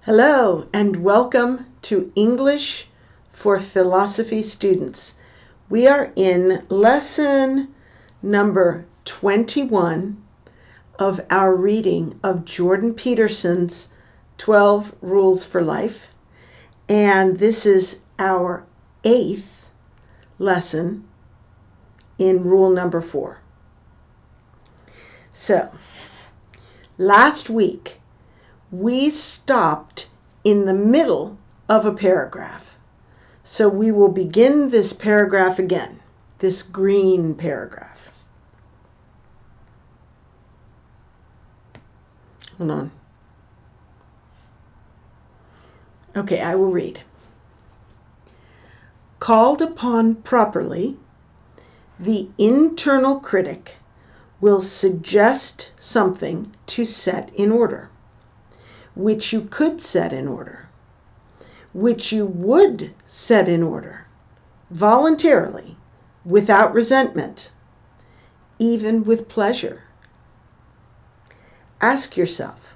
Hello and welcome to English for Philosophy Students. We are in lesson number 21 of our reading of Jordan Peterson's 12 Rules for Life, and this is our 8th lesson in rule number 4. So, last week we stopped in the middle of a paragraph. So we will begin this paragraph again, this green paragraph. Hold on. Okay, I will read. Called upon properly, the internal critic will suggest something to set in order, which you could set in order, which you would set in order, voluntarily, without resentment, even with pleasure. Ask yourself,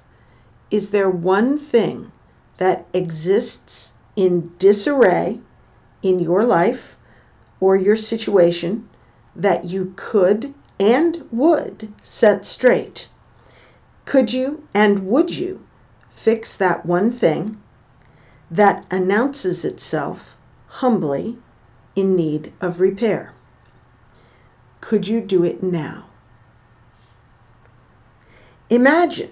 is there one thing that exists in disarray in your life or your situation that you could and would set straight? Could you and would you fix that one thing that announces itself humbly in need of repair? Could you do it now? Imagine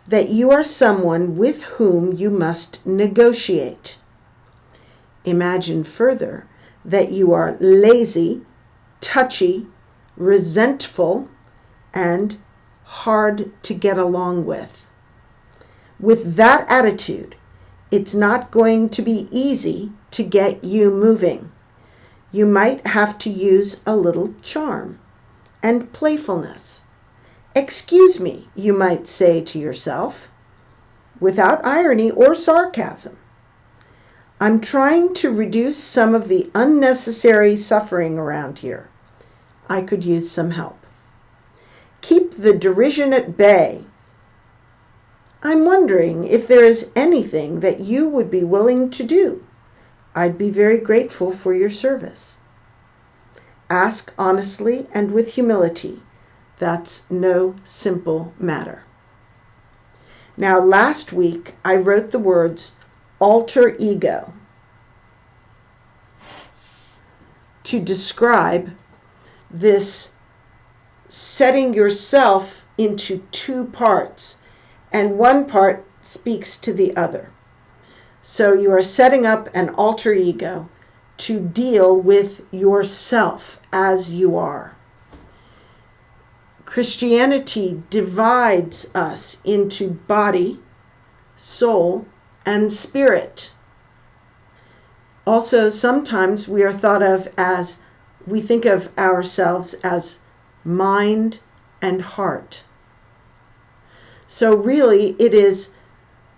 that you are someone with whom you must negotiate. Imagine further that you are lazy, touchy, resentful, and hard to get along with. With that attitude, it's not going to be easy to get you moving. You might have to use a little charm and playfulness. Excuse me, you might say to yourself, without irony or sarcasm. I'm trying to reduce some of the unnecessary suffering around here. I could use some help. Keep the derision at bay. I'm wondering if there is anything that you would be willing to do. I'd be very grateful for your service. Ask honestly and with humility. That's no simple matter. Now, last week I wrote the words alter ego to describe this setting yourself into two parts, and one part speaks to the other. So you are setting up an alter ego to deal with yourself as you are. Christianity divides us into body, soul, and spirit. Also, sometimes we are thought of as, we think of ourselves as mind and heart. So really, it is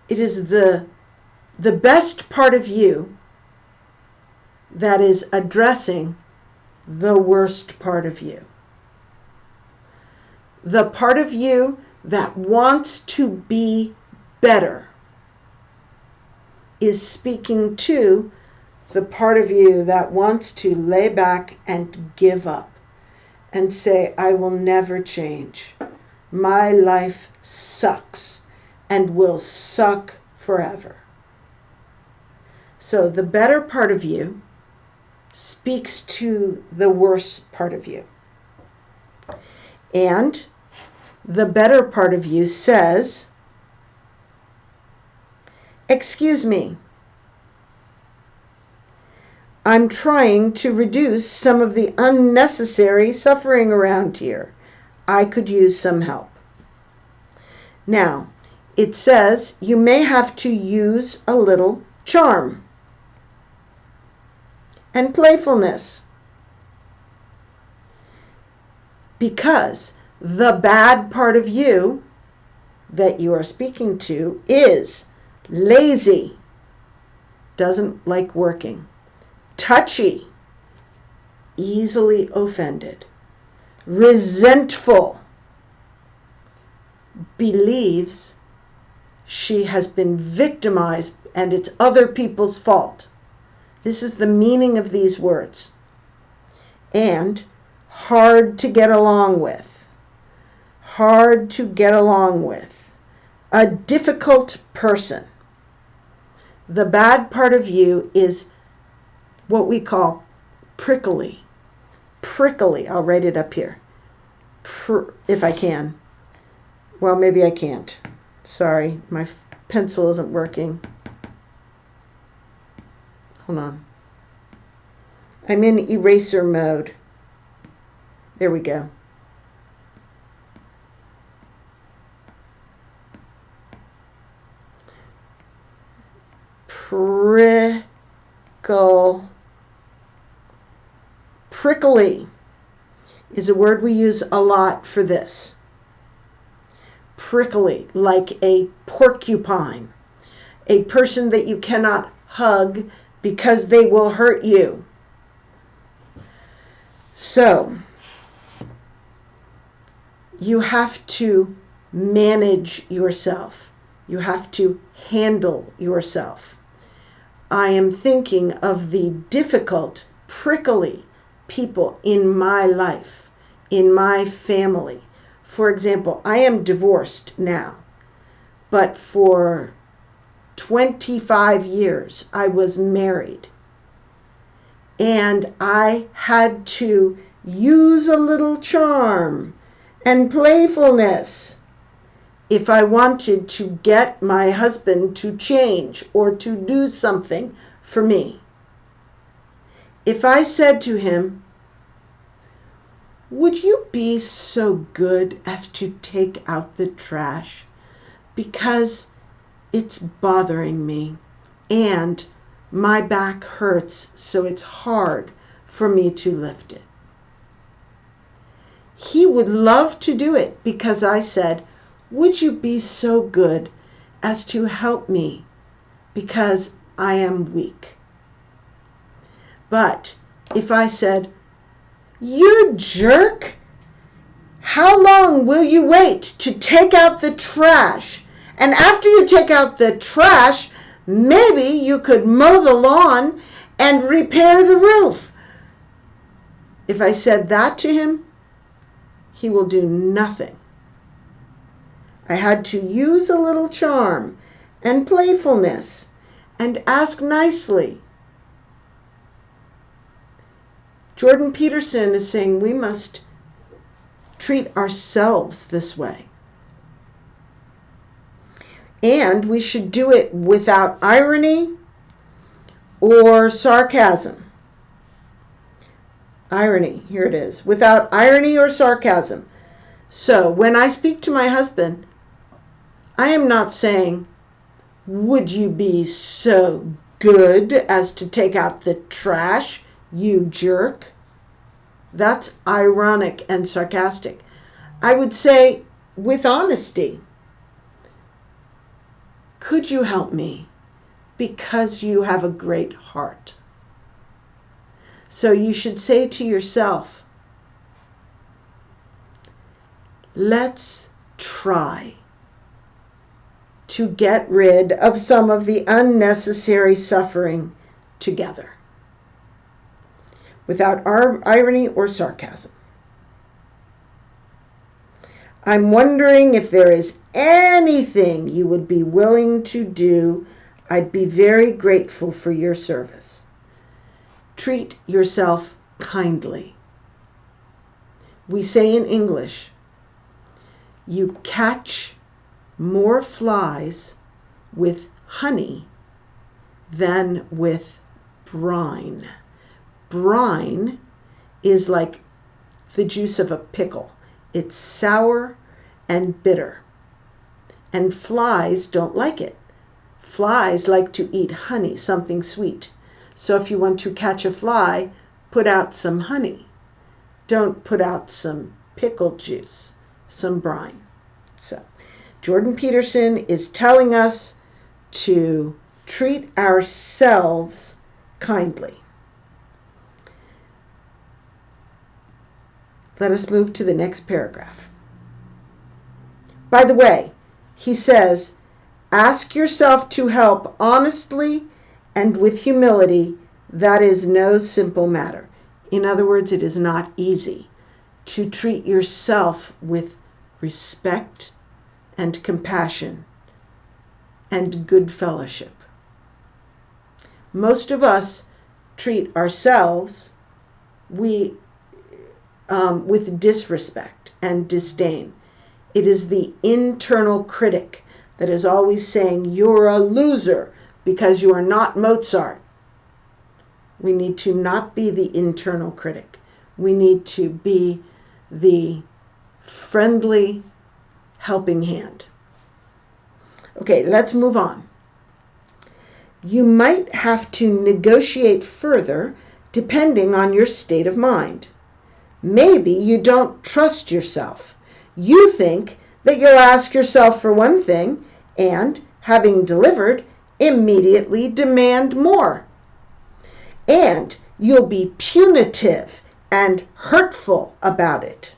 the best part of you that is addressing the worst part of you. The part of you that wants to be better is speaking to the part of you that wants to lay back and give up and say, I will never change. My life sucks and will suck forever. So the better part of you speaks to the worst part of you. And the better part of you says, excuse me, I'm trying to reduce some of the unnecessary suffering around here. I could use some help. Now, it says you may have to use a little charm and playfulness, because the bad part of you that you are speaking to is lazy, doesn't like working, touchy, easily offended, resentful, believes she has been victimized and it's other people's fault. This is the meaning of these words. And hard to get along with. Hard to get along with. A difficult person. The bad part of you is what we call prickly. Prickly. I'll write it up here. If I can. Well, maybe I can't. Sorry, my pencil isn't working. Hold on. I'm in eraser mode. There we go. Prickly is a word we use a lot for this. Prickly, like a porcupine. A person that you cannot hug because they will hurt you. So, you have to manage yourself. You have to handle yourself. I am thinking of the difficult, prickly people in my life, in my family. For example, I am divorced now, but for 25 years I was married. And I had to use a little charm and playfulness if I wanted to get my husband to change or to do something for me. If I said to him, "Would you be so good as to take out the trash? Because it's bothering me and my back hurts, so it's hard for me to lift it." He would love to do it because I said, "Would you be so good as to help me because I am weak?" But if I said, "You jerk, how long will you wait to take out the trash? And after you take out the trash, maybe you could mow the lawn and repair the roof." If I said that to him, he will do nothing. I had to use a little charm and playfulness and ask nicely. Jordan Peterson is saying we must treat ourselves this way. And we should do it without irony or sarcasm. Irony, here it is. Without irony or sarcasm. So when I speak to my husband, I am not saying, "Would you be so good as to take out the trash, you jerk?" That's ironic and sarcastic. I would say, with honesty, "Could you help me? Because you have a great heart." So you should say to yourself, let's try to get rid of some of the unnecessary suffering together, without irony or sarcasm. I'm wondering if there is anything you would be willing to do. I'd be very grateful for your service. Treat yourself kindly. We say in English, you catch more flies with honey than with brine. Brine is like the juice of a pickle. It's sour and bitter. And flies don't like it. Flies like to eat honey, something sweet. So if you want to catch a fly, put out some honey. Don't put out some pickle juice, some brine. So Jordan Peterson is telling us to treat ourselves kindly. Let us move to the next paragraph. By the way, he says, ask yourself to help honestly and with humility, that is no simple matter. In other words, it is not easy to treat yourself with respect and compassion and good fellowship. Most of us treat ourselves with disrespect and disdain. It is the internal critic that is always saying, you're a loser because you are not Mozart. We need to not be the internal critic. We need to be the friendly helping hand. Okay, let's move on. You might have to negotiate further depending on your state of mind. Maybe you don't trust yourself. You think that you'll ask yourself for one thing and, having delivered, immediately demand more. And you'll be punitive and hurtful about it.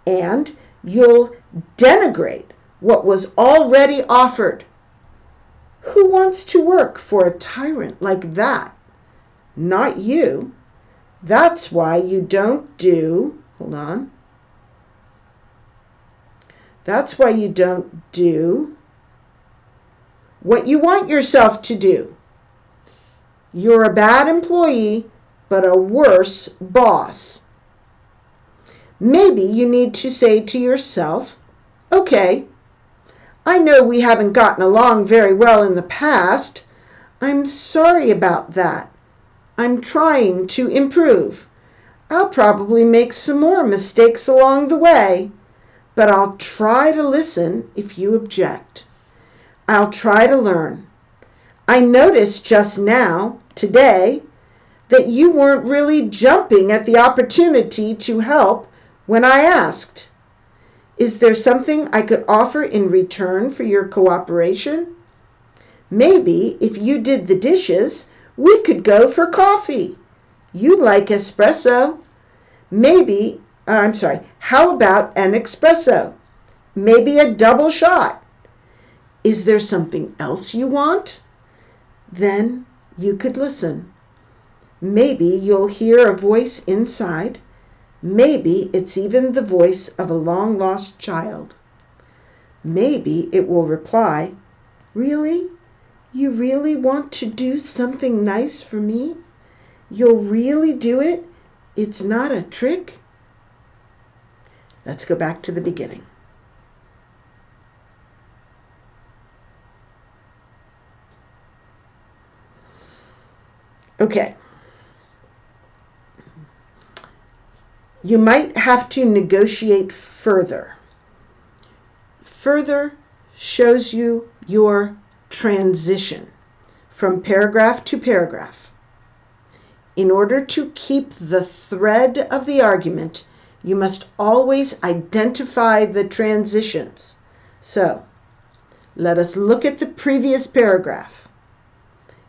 And you'll denigrate what was already offered. Who wants to work for a tyrant like that? Not you. That's why you don't do, That's why you don't do what you want yourself to do. You're a bad employee, but a worse boss. Maybe you need to say to yourself, okay, I know we haven't gotten along very well in the past. I'm sorry about that. I'm trying to improve. I'll probably make some more mistakes along the way, but I'll try to listen if you object. I'll try to learn. I noticed just now, today, that you weren't really jumping at the opportunity to help when I asked. Is there something I could offer in return for your cooperation? Maybe if you did the dishes, we could go for coffee. You like espresso. How about an espresso? Maybe a double shot. Is there something else you want? Then you could listen. Maybe you'll hear a voice inside. Maybe it's even the voice of a long-lost child. Maybe it will reply, really? You really want to do something nice for me? You'll really do it? It's not a trick? Let's go back to the beginning. Okay. You might have to negotiate further. Further shows you your transition from paragraph to paragraph. In order to keep the thread of the argument, you must always identify the transitions. So, let us look at the previous paragraph.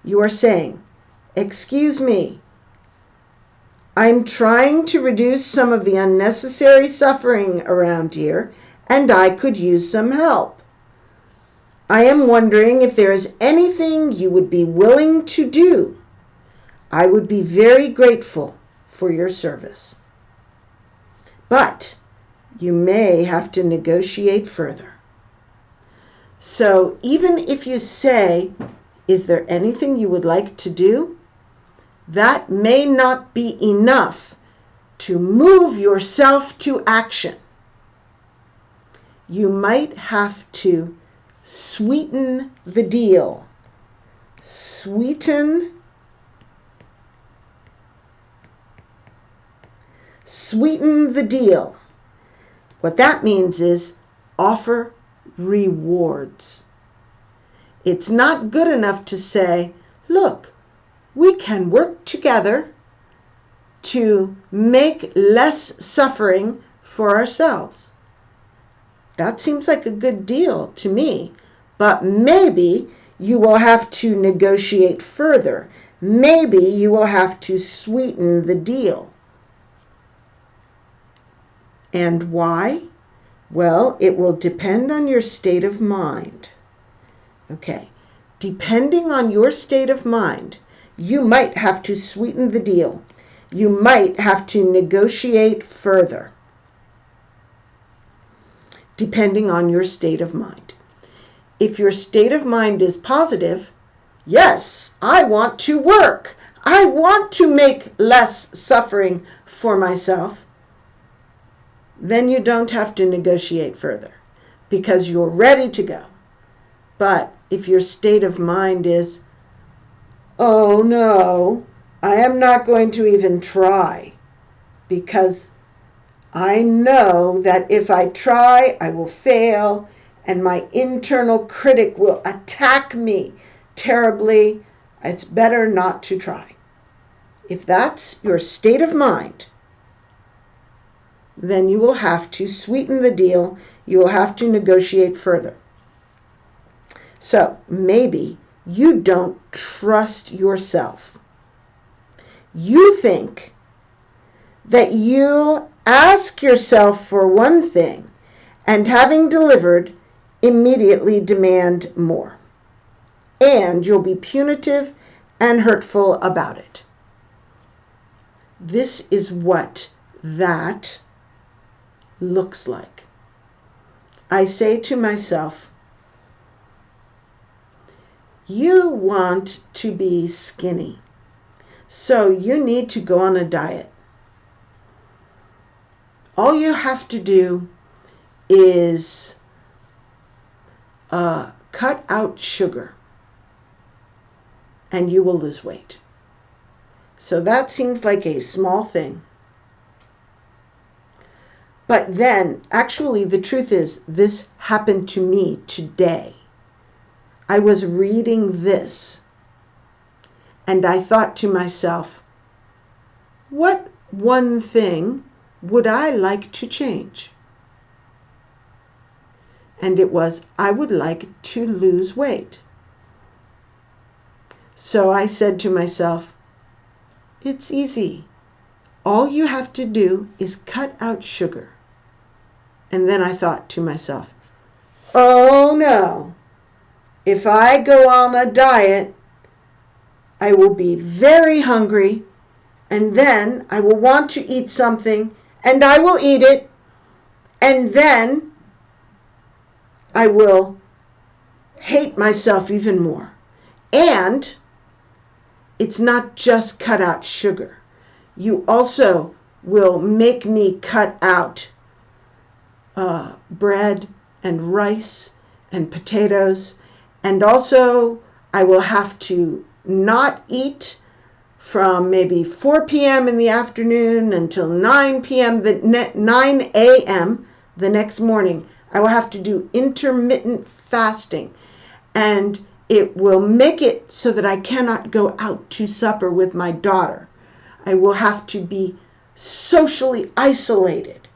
You are saying, excuse me, I'm trying to reduce some of the unnecessary suffering around here, and I could use some help. I am wondering if there is anything you would be willing to do. I would be very grateful for your service. But you may have to negotiate further. So even if you say, is there anything you would like to do? That may not be enough to move yourself to action. You might have to sweeten the deal. Sweeten the deal. What that means is offer rewards. It's not good enough to say, look, we can work together to make less suffering for ourselves. That seems like a good deal to me, but maybe you will have to negotiate further. Maybe you will have to sweeten the deal. And why? Well, it will depend on your state of mind. Okay. Depending on your state of mind, you might have to sweeten the deal. You might have to negotiate further. Depending on your state of mind. If your state of mind is positive, yes, I want to work. I want to make less suffering for myself. Then you don't have to negotiate further because you're ready to go. But if your state of mind is, oh no, I am not going to even try because I know that if I try, I will fail and my internal critic will attack me terribly. It's better not to try. If that's your state of mind, then you will have to sweeten the deal. You will have to negotiate further. So maybe you don't trust yourself. You think that you'll ask yourself for one thing and having delivered, immediately demand more. And you'll be punitive and hurtful about it. This is what that looks like. I say to myself, you want to be skinny, so you need to go on a diet. All you have to do is cut out sugar and you will lose weight. So that seems like a small thing. But then, actually, the truth is, this happened to me today. I was reading this and I thought to myself, what one thing would I like to change? And it was, I would like to lose weight. So I said to myself, it's easy. All you have to do is cut out sugar. And then I thought to myself, oh no, if I go on a diet, I will be very hungry, and then I will want to eat something, and I will eat it, and then I will hate myself even more. And it's not just cut out sugar. You also will make me cut out bread and rice and potatoes. And also I will have to not eat from maybe 4 p.m. in the afternoon until 9 p.m., 9 a.m. the next morning. I will have to do intermittent fasting. And it will make it so that I cannot go out to supper with my daughter. I will have to be socially isolated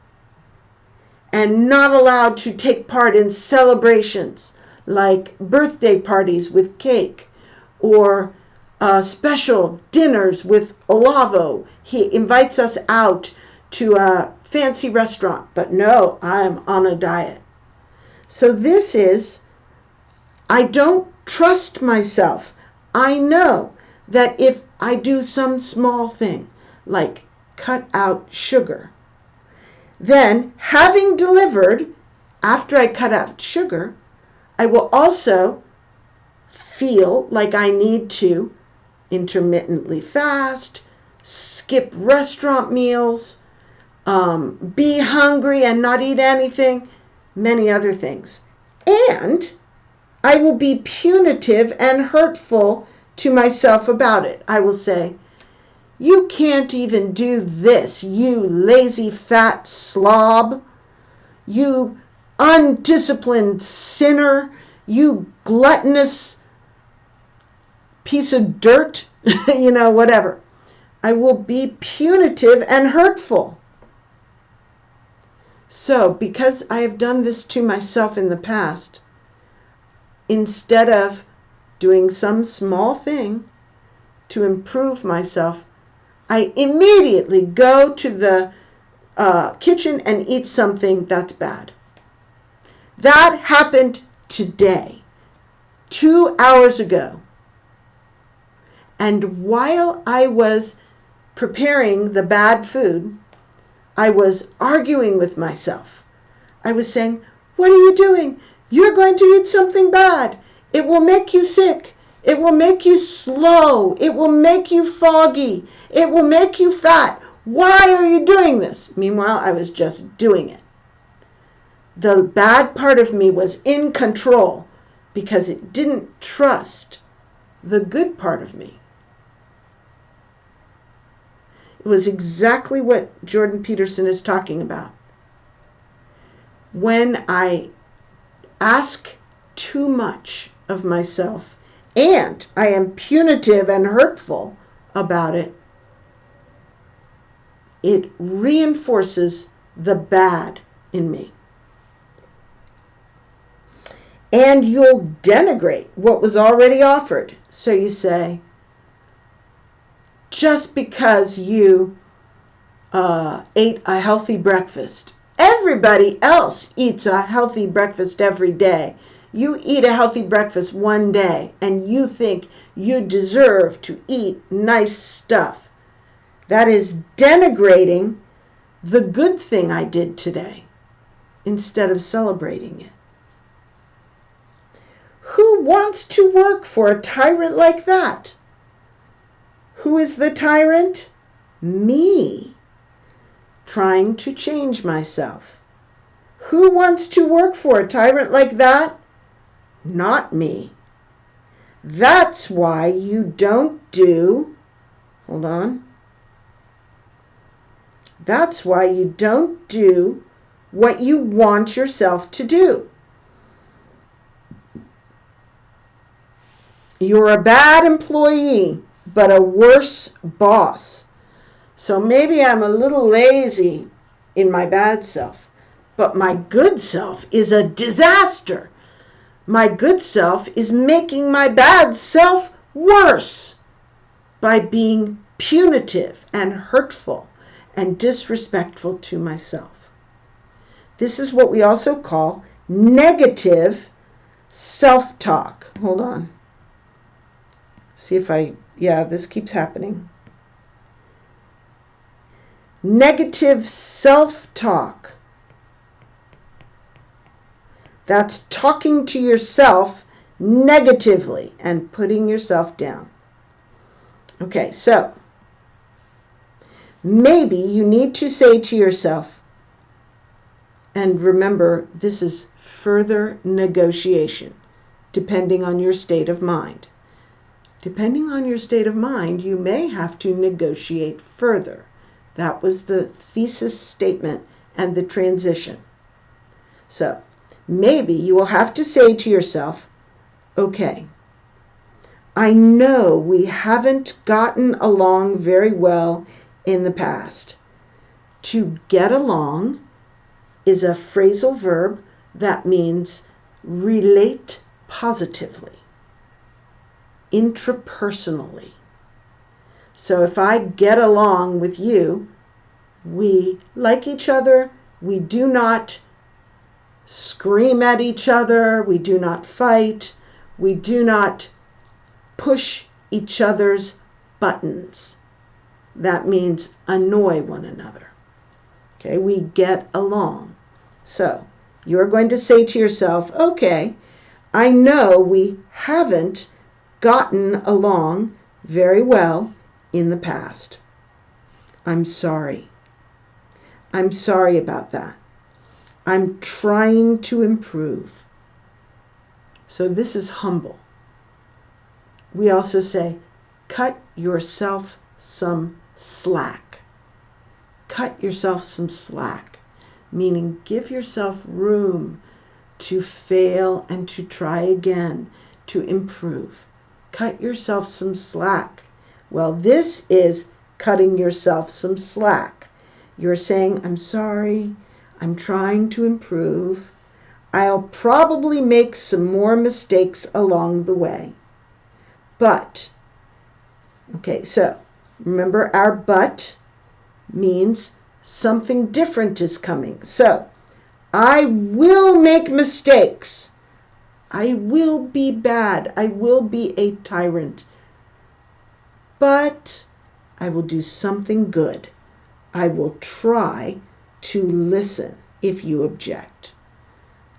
and not allowed to take part in celebrations like birthday parties with cake or special dinners with Olavo. He invites us out to a fancy restaurant, but no, I'm on a diet. So this is, I don't trust myself. I know that if I do some small thing, like cut out sugar, then having delivered, after I cut out sugar, I will also feel like I need to intermittently fast, skip restaurant meals, be hungry and not eat anything, many other things. And I will be punitive and hurtful to myself about it. I will say, you can't even do this, you lazy fat slob, you undisciplined sinner, you gluttonous piece of dirt, whatever. I will be punitive and hurtful. So, because I have done this to myself in the past, instead of doing some small thing to improve myself, I immediately go to the kitchen and eat something that's bad. That happened today. 2 hours ago. And while I was preparing the bad food, I was arguing with myself. I was saying, what are you doing? You're going to eat something bad. It will make you sick. It will make you slow. It will make you foggy. It will make you fat. Why are you doing this? Meanwhile, I was just doing it. The bad part of me was in control because it didn't trust the good part of me. It was exactly what Jordan Peterson is talking about. When I ask too much of myself and I am punitive and hurtful about it, it reinforces the bad in me. And you'll denigrate what was already offered. So you say, just because you ate a healthy breakfast, everybody else eats a healthy breakfast every day. You eat a healthy breakfast one day and you think you deserve to eat nice stuff. That is denigrating the good thing I did today instead of celebrating it. Who wants to work for a tyrant like that? Who is the tyrant? Me, trying to change myself. Who wants to work for a tyrant like that? Not me. That's why you don't do, That's why you don't do what you want yourself to do. You're a bad employee, but a worse boss. So maybe I'm a little lazy in my bad self, but my good self is a disaster. My good self is making my bad self worse by being punitive and hurtful and disrespectful to myself. This is what we also call negative self-talk. Hold on. See if this keeps happening. Negative self-talk. That's talking to yourself negatively and putting yourself down. Okay, so maybe you need to say to yourself, and remember, this is further negotiation, depending on your state of mind. Depending on your state of mind, you may have to negotiate further. That was the thesis statement and the transition. So, maybe you will have to say to yourself, okay, I know we haven't gotten along very well in the past. To get along is a phrasal verb that means relate positively, intrapersonally. So if I get along with you, we like each other, we do not scream at each other, we do not fight, we do not push each other's buttons. That means annoy one another. Okay, we get along. So you're going to say to yourself, okay, I know we haven't gotten along very well in the past. I'm sorry. I'm sorry about that. I'm trying to improve. So this is humble. We also say, cut yourself some slack. Cut yourself some slack, meaning give yourself room to fail and to try again, to improve. Cut yourself some slack. Well, this is cutting yourself some slack. You're saying, I'm sorry, I'm trying to improve. I'll probably make some more mistakes along the way. But, okay, so remember our but means something different is coming. So, I will make mistakes. I will be bad. I will be a tyrant. But I will do something good. I will try to listen if you object.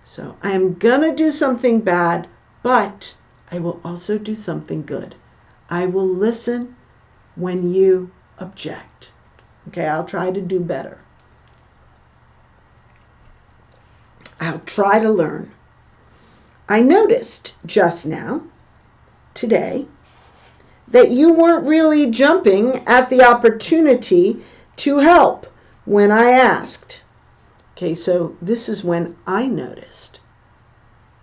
So I am going to do something bad, but I will also do something good. I will listen when you object. Okay, I'll try to do better. I'll try to learn. I noticed just now, today, that you weren't really jumping at the opportunity to help when I asked. Okay, so this is when I noticed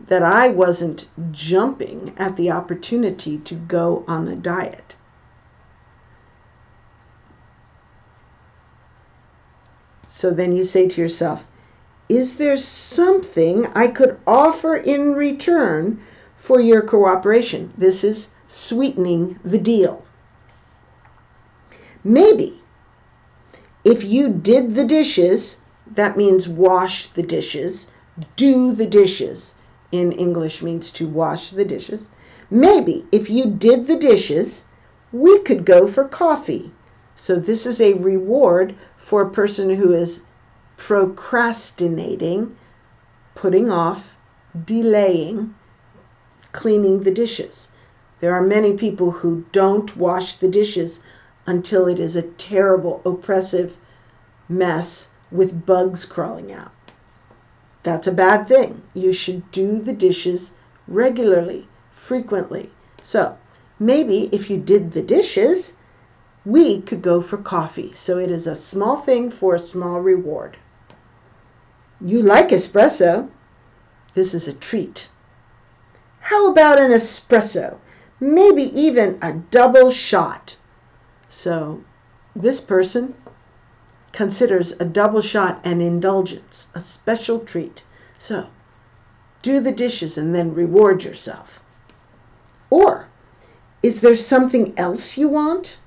that I wasn't jumping at the opportunity to go on a diet. So then you say to yourself, is there something I could offer in return for your cooperation? This is sweetening the deal. Maybe if you did the dishes, that means wash the dishes, do the dishes in English means to wash the dishes. Maybe if you did the dishes, we could go for coffee. So this is a reward for a person who is procrastinating, putting off, delaying, cleaning the dishes. There are many people who don't wash the dishes until it is a terrible, oppressive mess with bugs crawling out. That's a bad thing. You should do the dishes regularly, frequently. So maybe if you did the dishes, we could go for coffee. So it is a small thing for a small reward. You like espresso. This is a treat. How about an espresso? Maybe even a double shot. So this person considers a double shot an indulgence, a special treat. So do the dishes and then reward yourself. Or, is there something else you want?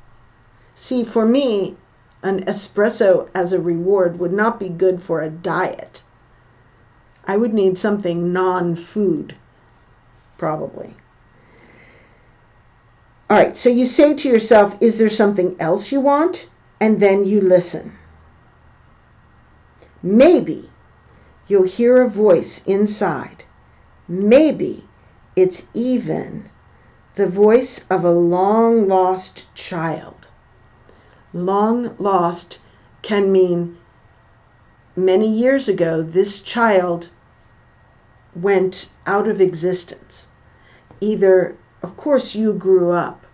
See, for me, an espresso as a reward would not be good for a diet. I would need something non-food, probably. All right, so you say to yourself, is there something else you want? And then you listen. Maybe you'll hear a voice inside. Maybe it's even the voice of a long-lost child. Long lost can mean many years ago this child went out of existence. Either, of course, you grew up,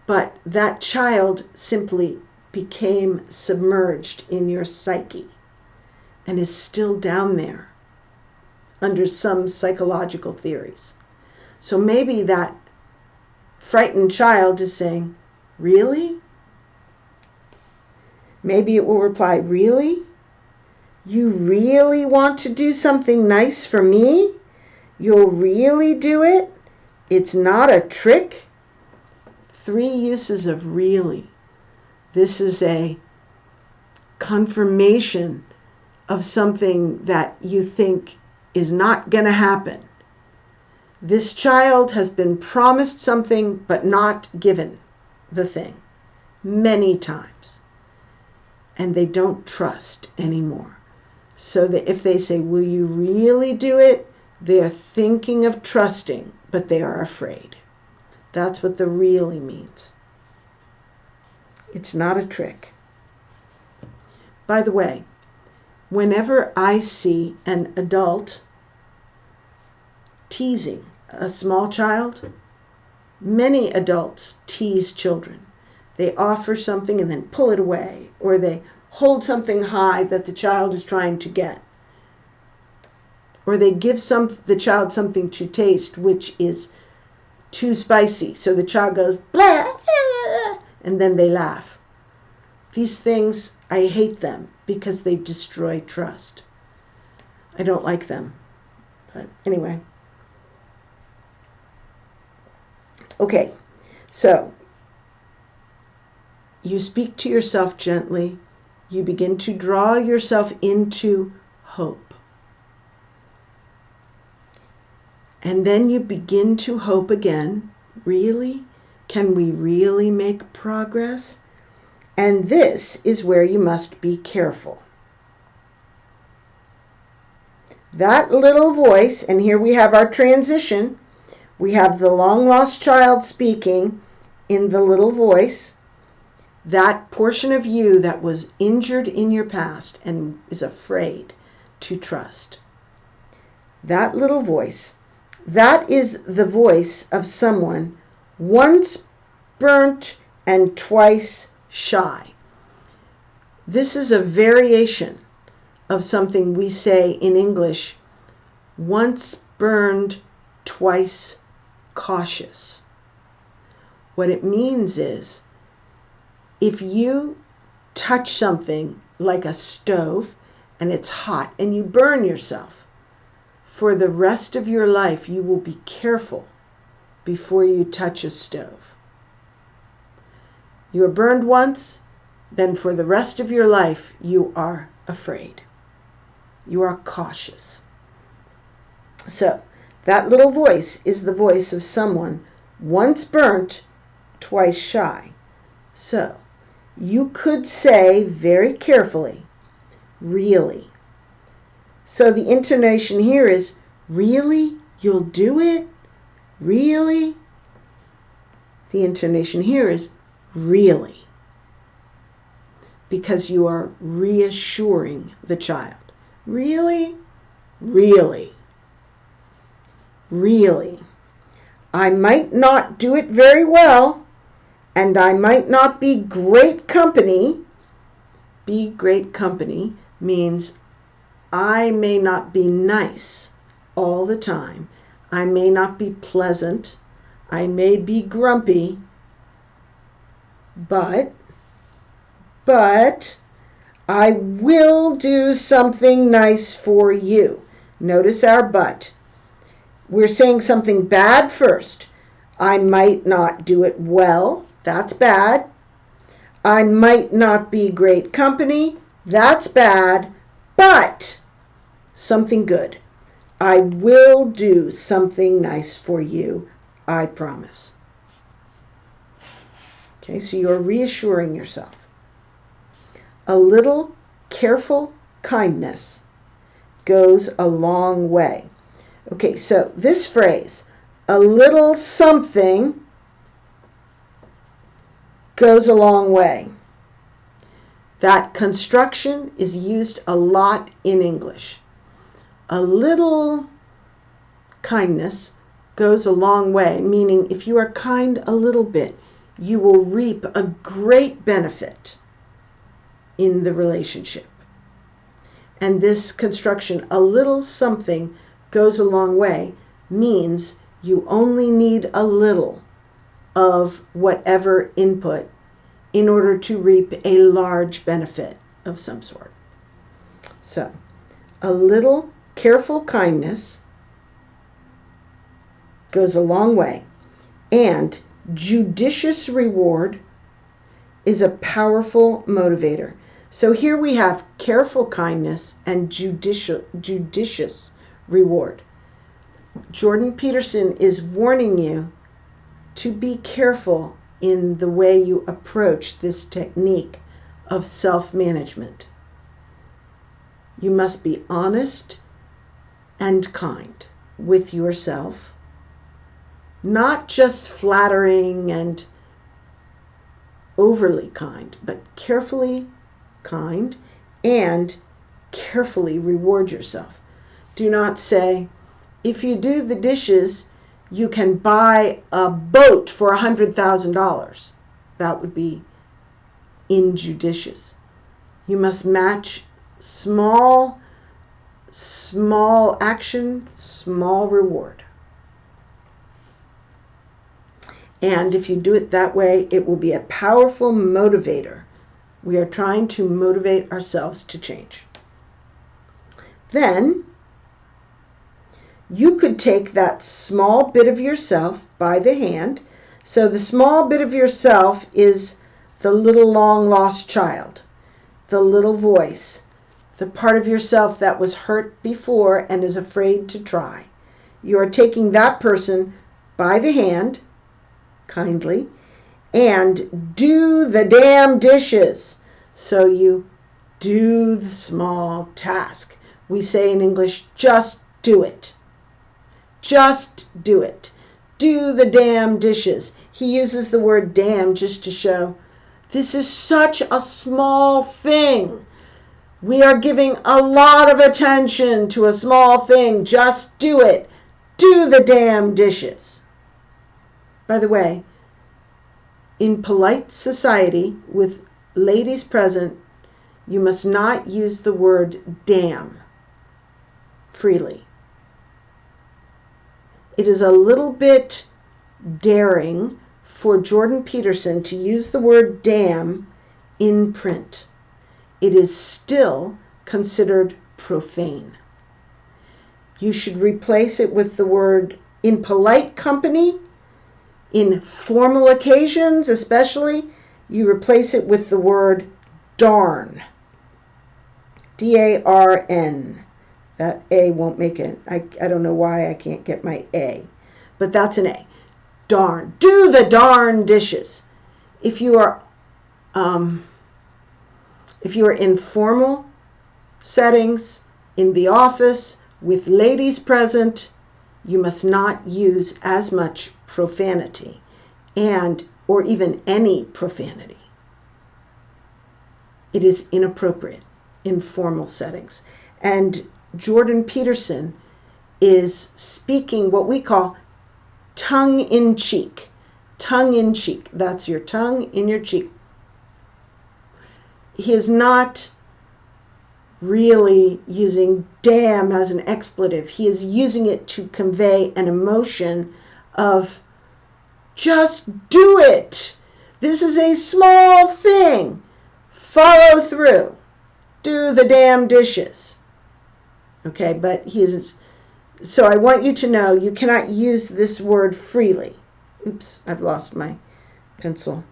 but that child simply became submerged in your psyche and is still down there under some psychological theories. So maybe that frightened child is saying, really? Maybe it will reply, really? You really want to do something nice for me? You'll really do it? It's not a trick? 3 uses of really. This is a confirmation of something that you think is not going to happen. This child has been promised something but not given the thing many times. And they don't trust anymore. So that if they say, will you really do it? They're thinking of trusting, but they are afraid. That's what the really means. It's not a trick. By the way, whenever I see an adult teasing a small child, many adults tease children. They offer something and then pull it away, or they hold something high that the child is trying to get, or they give the child something to taste which is too spicy, so the child goes blah, and then they laugh. These things, I hate them because they destroy trust. I don't like them. But anyway. Okay, so you speak to yourself gently. You begin to draw yourself into hope. And then you begin to hope again. Really? Can we really make progress? And this is where you must be careful. That little voice, and here we have our transition. We have the long-lost child speaking in the little voice. That portion of you that was injured in your past and is afraid to trust. That little voice, that is the voice of someone once burnt and twice shy. This is a variation of something we say in English, once burned, twice cautious. What it means is, if you touch something like a stove and it's hot and you burn yourself, for the rest of your life you will be careful before you touch a stove. You're burned once, then for the rest of your life you are afraid. You are cautious. So, that little voice is the voice of someone once burnt, twice shy. So, you could say very carefully, really. So the intonation here is, really? You'll do it? Really? The intonation here is, really. Because you are reassuring the child. Really? Really? Really? I might not do it very well, and I might not be great company. Be great company means I may not be nice all the time. I may not be pleasant. I may be grumpy. But I will do something nice for you. Notice our but. We're saying something bad first. I might not do it well. That's bad. I might not be great company. That's bad. But something good. I will do something nice for you. I promise. Okay, so you're reassuring yourself. A little careful kindness goes a long way. Okay, so this phrase, a little something, goes a long way. That construction is used a lot in English. A little kindness goes a long way, meaning if you are kind a little bit, you will reap a great benefit in the relationship. And this construction, a little something goes a long way, means you only need a little of whatever input in order to reap a large benefit of some sort. So, a little careful kindness goes a long way, and judicious reward is a powerful motivator. So here we have careful kindness and judicious reward. Jordan Peterson is warning you to be careful in the way you approach this technique of self-management. You must be honest and kind with yourself, not just flattering and overly kind, but carefully kind and carefully reward yourself. Do not say, if you do the dishes, you can buy a boat for $100,000. That would be injudicious. You must match small action, small reward. And if you do it that way, it will be a powerful motivator. We are trying to motivate ourselves to change. Then, you could take that small bit of yourself by the hand. So the small bit of yourself is the little long lost child, the little voice, the part of yourself that was hurt before and is afraid to try. You are taking that person by the hand, kindly, and do the damn dishes. So you do the small task. We say in English, just do it. Just do it. Do the damn dishes. He uses the word damn just to show this is such a small thing. We are giving a lot of attention to a small thing. Just do it. Do the damn dishes. By the way, in polite society with ladies present, you must not use the word damn freely. It is a little bit daring for Jordan Peterson to use the word damn in print. It is still considered profane. You should replace it with the word, in polite company, in formal occasions especially, you replace it with the word darn. D-A-R-N. That A won't make it. I don't know why I can't get my A. But that's an A. Darn. Do the darn dishes. If you are in formal settings, in the office, with ladies present, you must not use as much profanity or even any profanity. It is inappropriate in formal settings. And Jordan Peterson is speaking what we call tongue-in-cheek. Tongue-in-cheek. That's your tongue in your cheek. He is not really using damn as an expletive. He is using it to convey an emotion of just do it. This is a small thing. Follow through. Do the damn dishes. Okay, but he isn't. So I want you to know you cannot use this word freely. Oops, I've lost my pencil.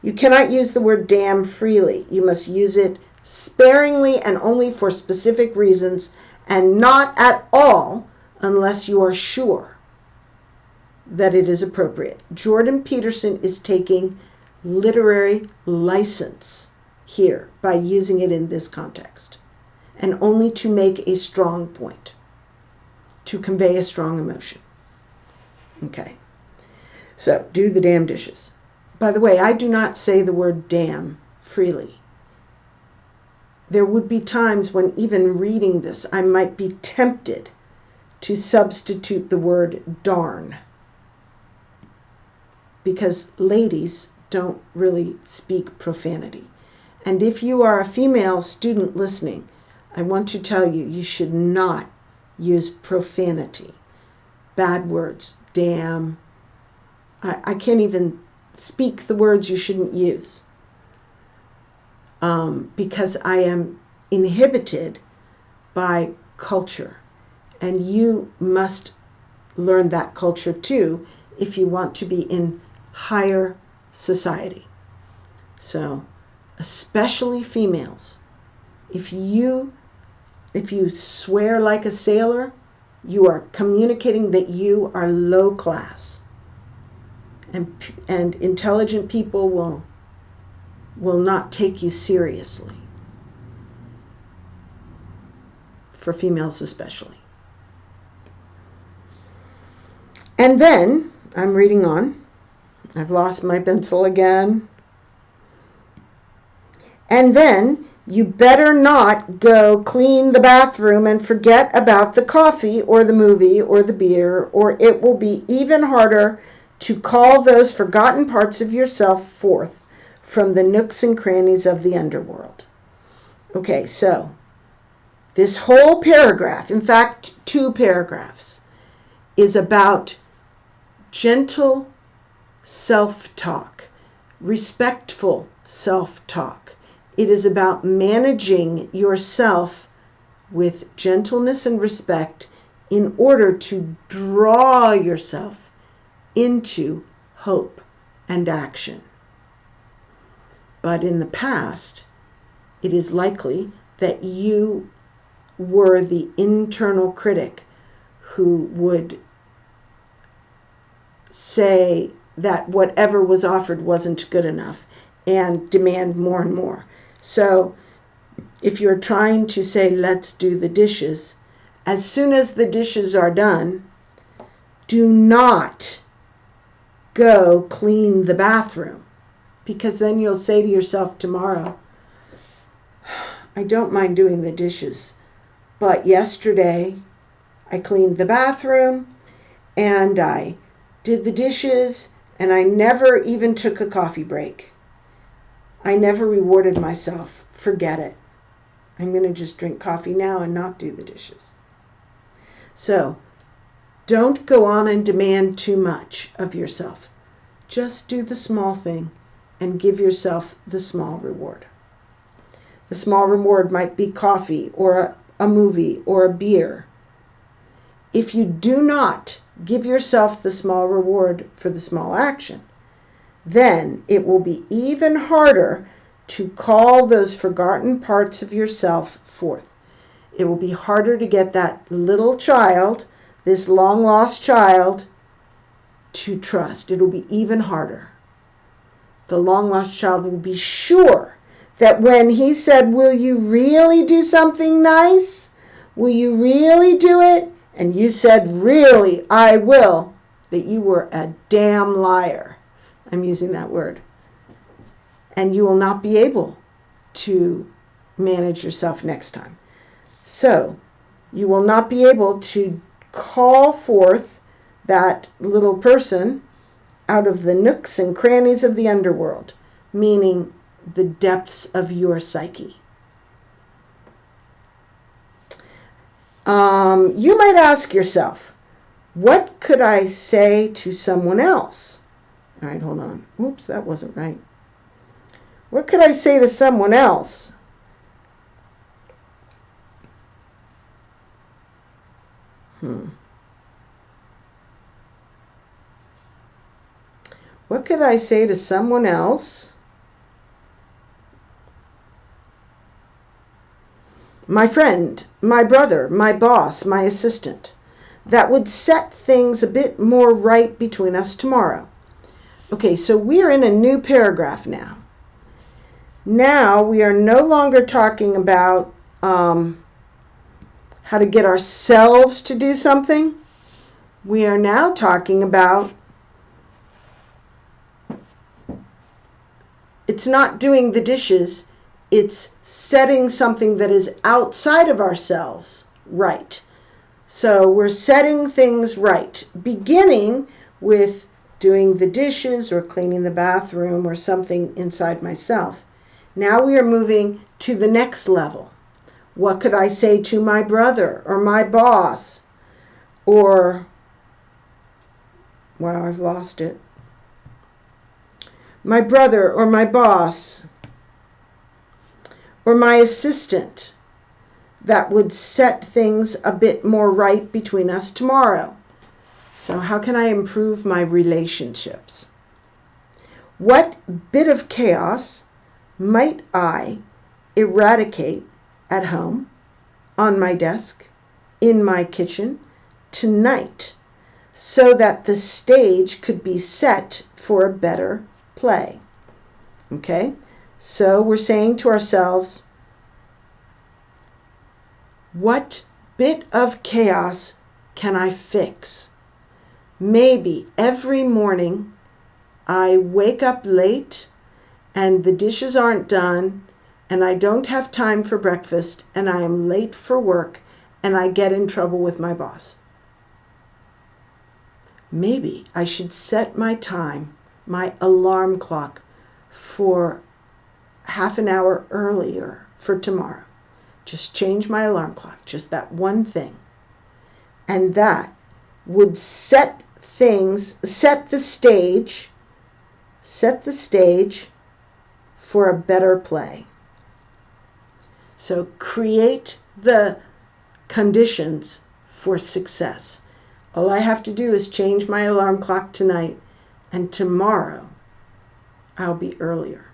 You cannot use the word damn freely. You must use it sparingly and only for specific reasons, and not at all unless you are sure that it is appropriate. Jordan Peterson is taking literary license here by using it in this context, and only to make a strong point, to convey a strong emotion. Okay, so do the damn dishes. By the way, I do not say the word damn freely. There would be times when even reading this, I might be tempted to substitute the word darn, because ladies don't really speak profanity. And if you are a female student listening, I want to tell you, you should not use profanity, bad words, damn. I can't even speak the words you shouldn't use, because I am inhibited by culture. And you must learn that culture too if you want to be in higher society. So, especially females, if you swear like a sailor, you are communicating that you are low class. And intelligent people will not take you seriously. For females especially. And then, I'm reading on. I've lost my pencil again. And then, you better not go clean the bathroom and forget about the coffee or the movie or the beer, or it will be even harder to call those forgotten parts of yourself forth from the nooks and crannies of the underworld. Okay, so this whole paragraph, in fact, 2 paragraphs, is about gentle self-talk, respectful self-talk. It is about managing yourself with gentleness and respect in order to draw yourself into hope and action. But in the past, it is likely that you were the internal critic who would say that whatever was offered wasn't good enough and demand more and more. So if you're trying to say, let's do the dishes, as soon as the dishes are done, do not go clean the bathroom, because then you'll say to yourself tomorrow, I don't mind doing the dishes, but yesterday I cleaned the bathroom and I did the dishes and I never even took a coffee break. I never rewarded myself. Forget it. I'm going to just drink coffee now and not do the dishes. So, don't go on and demand too much of yourself. Just do the small thing and give yourself the small reward. The small reward might be coffee or a movie or a beer. If you do not give yourself the small reward for the small action, then it will be even harder to call those forgotten parts of yourself forth. It will be harder to get that little child, this long-lost child, to trust. It will be even harder. The long-lost child will be sure that when he said, will you really do something nice? Will you really do it? And you said, really, I will, that you were a damn liar. I'm using that word. And you will not be able to manage yourself next time. So, you will not be able to call forth that little person out of the nooks and crannies of the underworld, meaning the depths of your psyche. You might ask yourself, what could I say to someone else? All right, hold on. Oops, that wasn't right. What could I say to someone else? What could I say to someone else? My friend, my brother, my boss, my assistant, that would set things a bit more right between us tomorrow. Okay, so we are in a new paragraph now. Now we are no longer talking about how to get ourselves to do something. We are now talking about it's not doing the dishes, it's setting something that is outside of ourselves right. So we're setting things right, beginning with doing the dishes or cleaning the bathroom or something inside myself. Now we are moving to the next level. What could I say to my brother or my boss? Or, wow, I've lost it. My brother or my boss or my assistant that would set things a bit more right between us tomorrow. So how can I improve my relationships? What bit of chaos might I eradicate at home, on my desk, in my kitchen, tonight, so that the stage could be set for a better play? Okay? So we're saying to ourselves, what bit of chaos can I fix? Maybe every morning I wake up late and the dishes aren't done and I don't have time for breakfast and I am late for work and I get in trouble with my boss. Maybe I should set my time, my alarm clock, for half an hour earlier for tomorrow. Just change my alarm clock, just that one thing. And that would set the stage for a better play. So create the conditions for success. All I have to do is change my alarm clock tonight, and tomorrow I'll be earlier.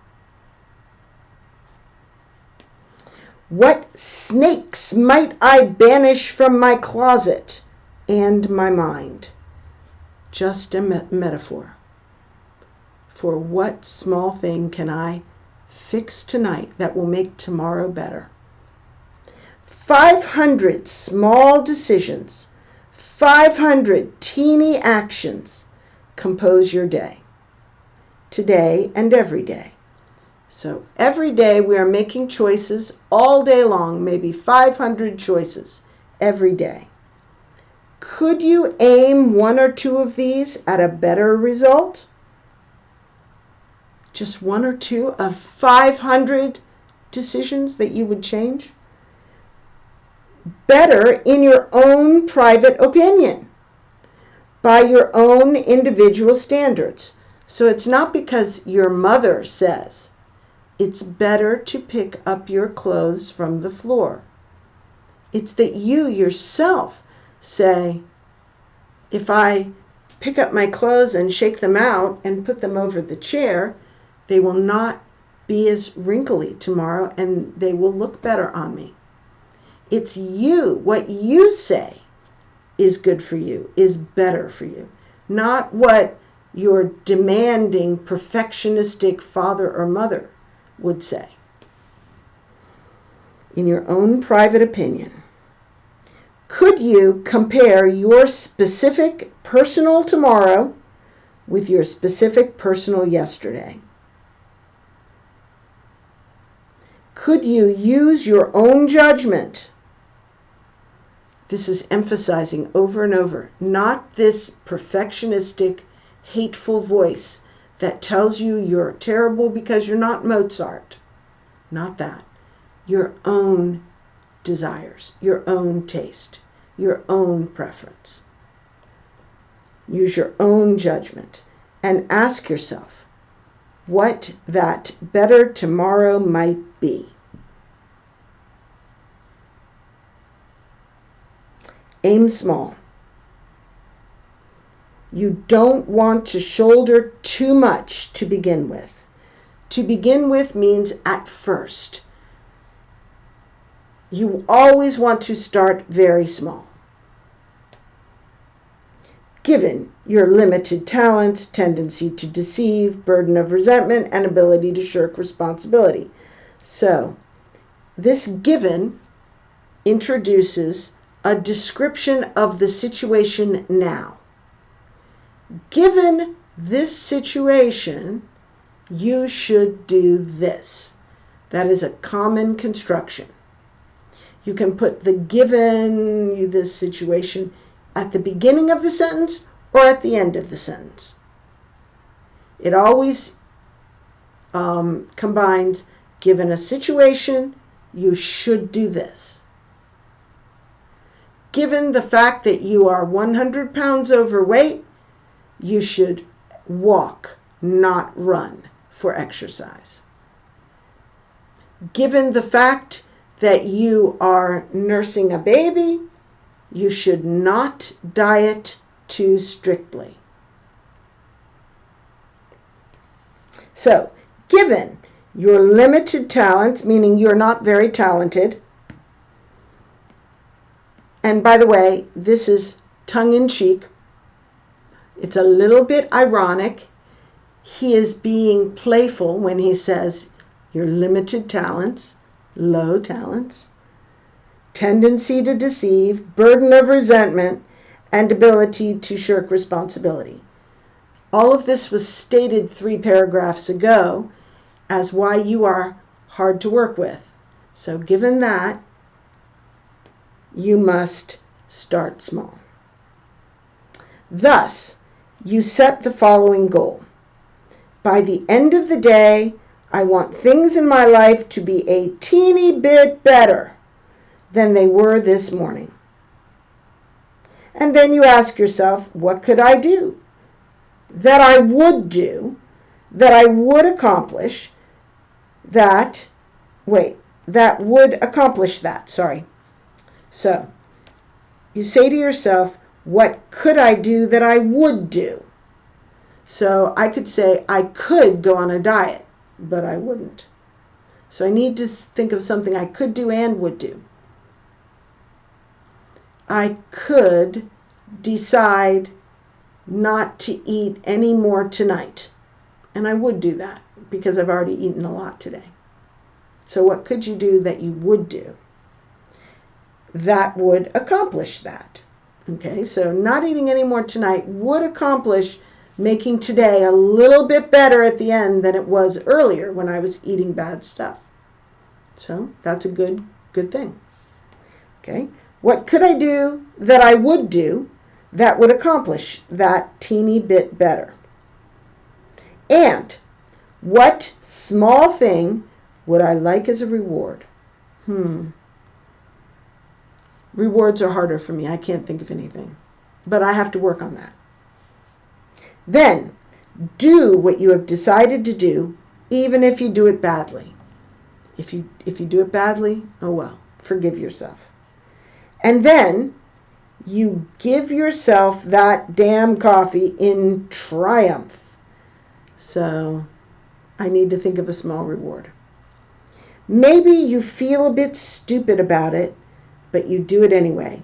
What snakes might I banish from my closet and my mind? just a metaphor for what small thing can I fix tonight that will make tomorrow better. 500 small decisions, 500 teeny actions compose your day, today and every day. So every day we are making choices all day long, maybe 500 choices every day. Could you aim one or two of these at a better result? Just one or two of 500 decisions that you would change? Better in your own private opinion, by your own individual standards. So it's not because your mother says it's better to pick up your clothes from the floor. It's that you yourself say, if I pick up my clothes and shake them out and put them over the chair, they will not be as wrinkly tomorrow and they will look better on me. It's you. What you say is good for you, is better for you, not what your demanding, perfectionistic father or mother would say. In your own private opinion, could you compare your specific personal tomorrow with your specific personal yesterday? Could you use your own judgment? This is emphasizing over and over, not this perfectionistic, hateful voice that tells you you're terrible because you're not Mozart. Not that. Your own desires, your own taste, your own preference. Use your own judgment and ask yourself what that better tomorrow might be. Aim small. You don't want to shoulder too much to begin with. To begin with means at first. You always want to start very small. Given your limited talents, tendency to deceive, burden of resentment, and ability to shirk responsibility. So, this given introduces a description of the situation now. Given this situation, you should do this. That is a common construction. You can put the given this situation at the beginning of the sentence or at the end of the sentence. It always combines, given a situation, you should do this. Given the fact that you are 100 pounds overweight, you should walk, not run, for exercise. Given the fact that you are nursing a baby, you should not diet too strictly. So, given your limited talents, meaning you're not very talented, and by the way, this is tongue-in-cheek, it's a little bit ironic. He is being playful when he says your limited talents, low talents, tendency to deceive, burden of resentment, and ability to shirk responsibility. All of this was stated 3 paragraphs ago as why you are hard to work with. So given that, you must start small. Thus, you set the following goal. By the end of the day, I want things in my life to be a teeny bit better than they were this morning. And then you ask yourself, what could I do? That I would do, that I would accomplish, that would accomplish that, So, you say to yourself, what could I do that I would do? So I could say, I could go on a diet, but I wouldn't. So I need to think of something I could do and would do. I could decide not to eat any more tonight. And I would do that because I've already eaten a lot today. So what could you do that you would do that would accomplish that? Okay, so not eating any more tonight would accomplish making today a little bit better at the end than it was earlier when I was eating bad stuff. So that's a good thing. Okay, what could I do that I would do that would accomplish that teeny bit better? And what small thing would I like as a reward? Rewards are harder for me. I can't think of anything. But I have to work on that. Then, do what you have decided to do, even if you do it badly. If you do it badly, oh well, forgive yourself. And then, you give yourself that damn coffee in triumph. So, I need to think of a small reward. Maybe you feel a bit stupid about it, but you do it anyway.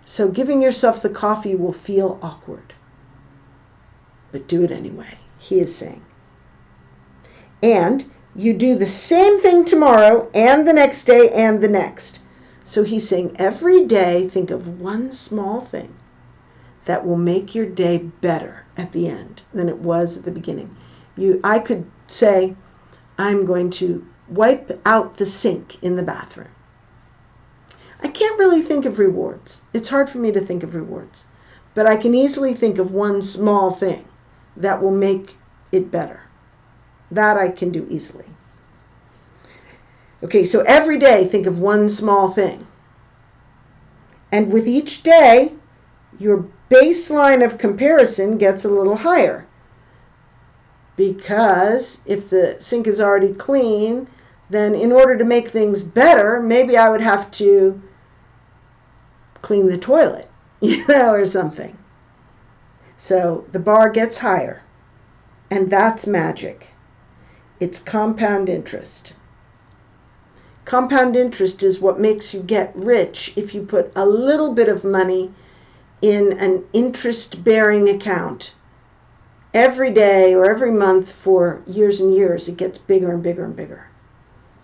So giving yourself the coffee will feel awkward. But do it anyway, he is saying. And you do the same thing tomorrow and the next day and the next. So he's saying every day think of one small thing that will make your day better at the end than it was at the beginning. I could say, I'm going to wipe out the sink in the bathroom. I can't really think of rewards. It's hard for me to think of rewards. But I can easily think of one small thing that will make it better. That I can do easily. Okay, so every day think of one small thing. And with each day, your baseline of comparison gets a little higher. Because if the sink is already clean, then in order to make things better, maybe I would have to clean the toilet, or something. So the bar gets higher, and that's magic. It's compound interest. Compound interest is what makes you get rich if you put a little bit of money in an interest-bearing account. Every day or every month for years and years, it gets bigger and bigger and bigger.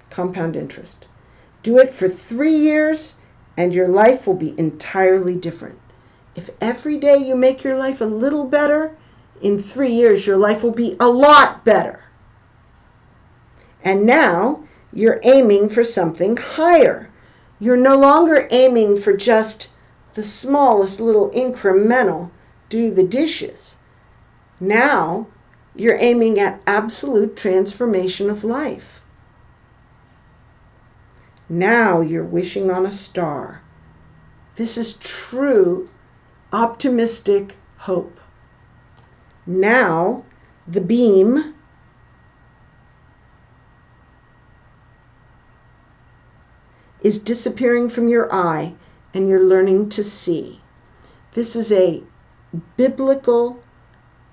Compound interest. Do it for 3 years, and your life will be entirely different. If every day you make your life a little better, in 3 years your life will be a lot better. And now you're aiming for something higher. You're no longer aiming for just the smallest little incremental, do the dishes. Now you're aiming at absolute transformation of life. Now you're wishing on a star. This is true, optimistic hope. Now the beam is disappearing from your eye and you're learning to see. This is a biblical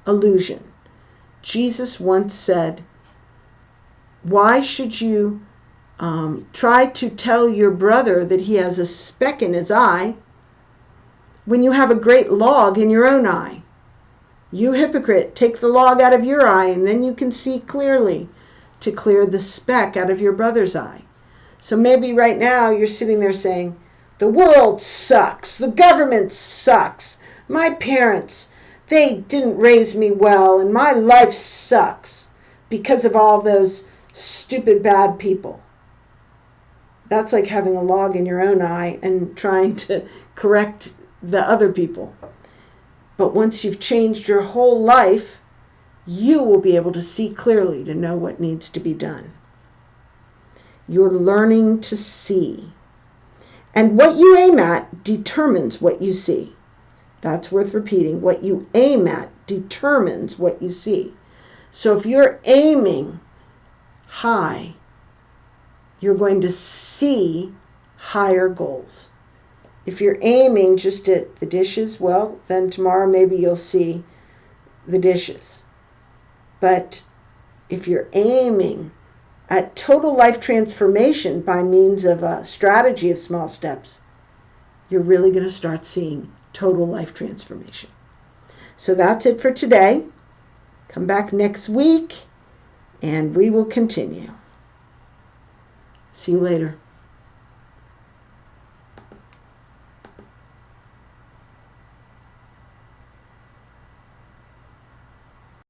illusion. Jesus once said, why should you try to tell your brother that he has a speck in his eye when you have a great log in your own eye? You hypocrite, take the log out of your eye and then you can see clearly to clear the speck out of your brother's eye. So maybe right now you're sitting there saying, the world sucks, the government sucks, my parents, they didn't raise me well, and my life sucks because of all those stupid bad people. That's like having a log in your own eye and trying to correct the other people. But once you've changed your whole life, you will be able to see clearly to know what needs to be done. You're learning to see. And what you aim at determines what you see. That's worth repeating. What you aim at determines what you see. So if you're aiming high, you're going to see higher goals. If you're aiming just at the dishes, well, then tomorrow maybe you'll see the dishes. But if you're aiming at total life transformation by means of a strategy of small steps, you're really going to start seeing total life transformation. So that's it for today. Come back next week and we will continue. See you later.